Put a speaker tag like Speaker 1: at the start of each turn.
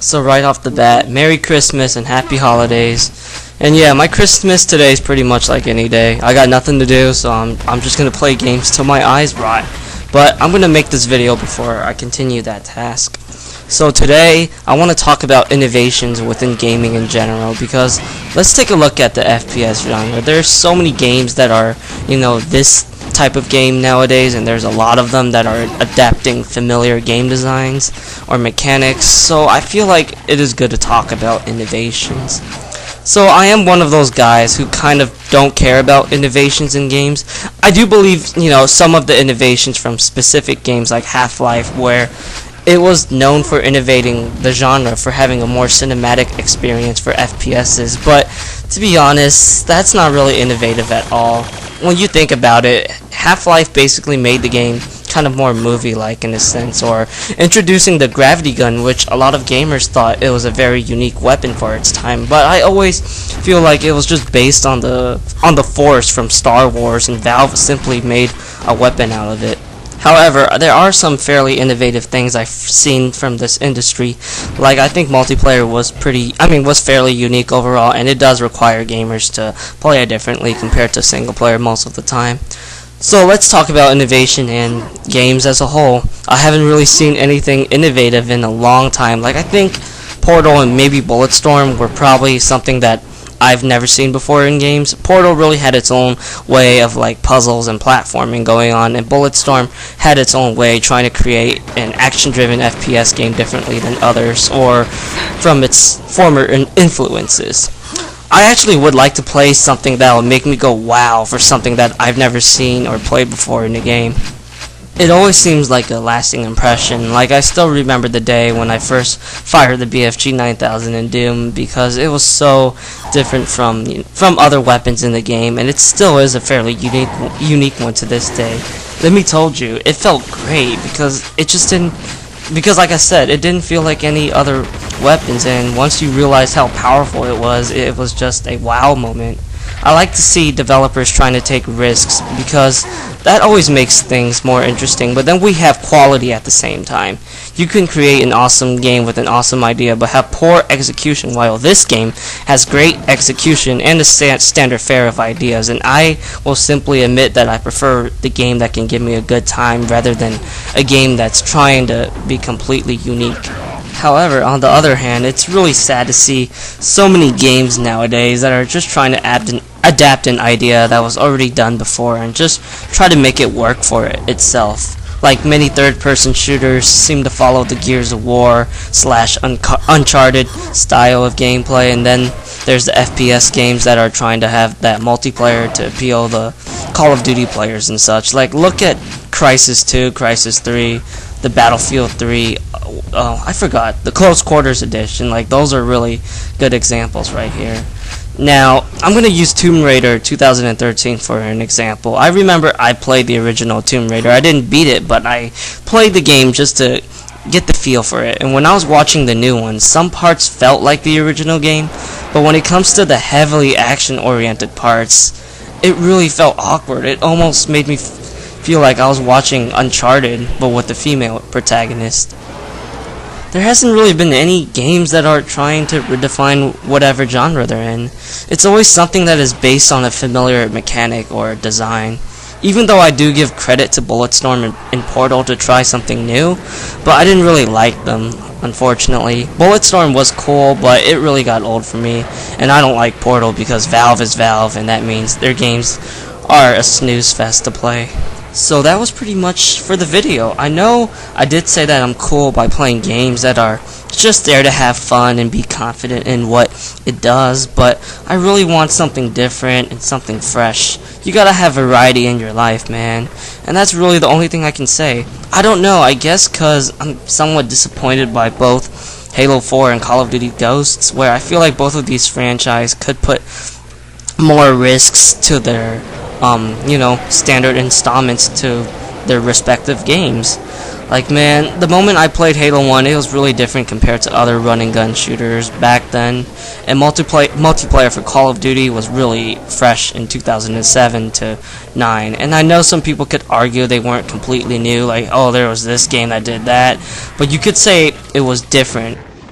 Speaker 1: So right off the bat, Merry Christmas and Happy Holidays. And yeah, my Christmas today is pretty much like any day. I got nothing to do, so I'm just gonna play games till my eyes rot. But I'm gonna make this video before I continue that task. So today, I want to talk about innovations within gaming in general, because let's take a look at the FPS genre. There's so many games that are, this type of game nowadays, and there's a lot of them that are adapting familiar game designs or mechanics, so I feel like it is good to talk about innovations. So I am one of those guys who kind of don't care about innovations in games. I do believe, some of the innovations from specific games like Half-Life, where it was known for innovating the genre, for having a more cinematic experience for FPSs, but to be honest, that's not really innovative at all. When you think about it, Half-Life basically made the game kind of more movie-like in a sense, or introducing the gravity gun, which a lot of gamers thought it was a very unique weapon for its time, but I always feel like it was just based on the Force from Star Wars, and Valve simply made a weapon out of it. However, there are some fairly innovative things I've seen from this industry. Like, I think multiplayer was fairly unique overall, and it does require gamers to play it differently compared to single player most of the time. So let's talk about innovation in games as a whole. I haven't really seen anything innovative in a long time. Like, I think Portal and maybe Bulletstorm were probably something that I've never seen before in games. Portal really had its own way of puzzles and platforming going on, and Bulletstorm had its own way trying to create an action-driven FPS game differently than others, or from its former influences. I actually would like to play something that will make me go wow for something that I've never seen or played before in a game. It always seems like a lasting impression. Like, I still remember the day when I first fired the BFG 9000 in Doom, because it was so different from other weapons in the game, and it still is a fairly unique one to this day. Let me told you, it felt great because like I said, it didn't feel like any other weapons, and once you realized how powerful it was just a wow moment. I like to see developers trying to take risks, because that always makes things more interesting, but then we have quality at the same time. You can create an awesome game with an awesome idea, but have poor execution, while this game has great execution and a standard fare of ideas, and I will simply admit that I prefer the game that can give me a good time rather than a game that's trying to be completely unique. However, on the other hand, it's really sad to see so many games nowadays that are just trying to adapt an idea that was already done before and just try to make it work for itself. Like, many third-person shooters seem to follow the Gears of War / Uncharted style of gameplay, and then there's the FPS games that are trying to have that multiplayer to appeal the Call of Duty players and such. Like, look at Crysis 2, Crysis 3, the Battlefield 3, I forgot, the Close Quarters Edition. Like, those are really good examples right here. Now, I'm going to use Tomb Raider 2013 for an example. I remember I played the original Tomb Raider. I didn't beat it, but I played the game just to get the feel for it. And when I was watching the new one, some parts felt like the original game, but when it comes to the heavily action-oriented parts, it really felt awkward. It almost made me feel like I was watching Uncharted, but with the female protagonist. There hasn't really been any games that are trying to redefine whatever genre they're in. It's always something that is based on a familiar mechanic or design. Even though I do give credit to Bulletstorm and Portal to try something new, but I didn't really like them, unfortunately. Bulletstorm was cool, but it really got old for me, and I don't like Portal because Valve is Valve, and that means their games are a snooze fest to play. So that was pretty much for the video. I know I did say that I'm cool by playing games that are just there to have fun and be confident in what it does, but I really want something different and something fresh. You gotta have variety in your life, man. And that's really the only thing I can say. I don't know, I guess cause I'm somewhat disappointed by both Halo 4 and Call of Duty Ghosts, where I feel like both of these franchises could put more risks to their standard installments to their respective games. Like, man, the moment I played Halo 1, it was really different compared to other run-and-gun shooters back then, and multiplayer for Call of Duty was really fresh in 2007 to 9, and I know some people could argue they weren't completely new, like, oh, there was this game that did that, but you could say it was different.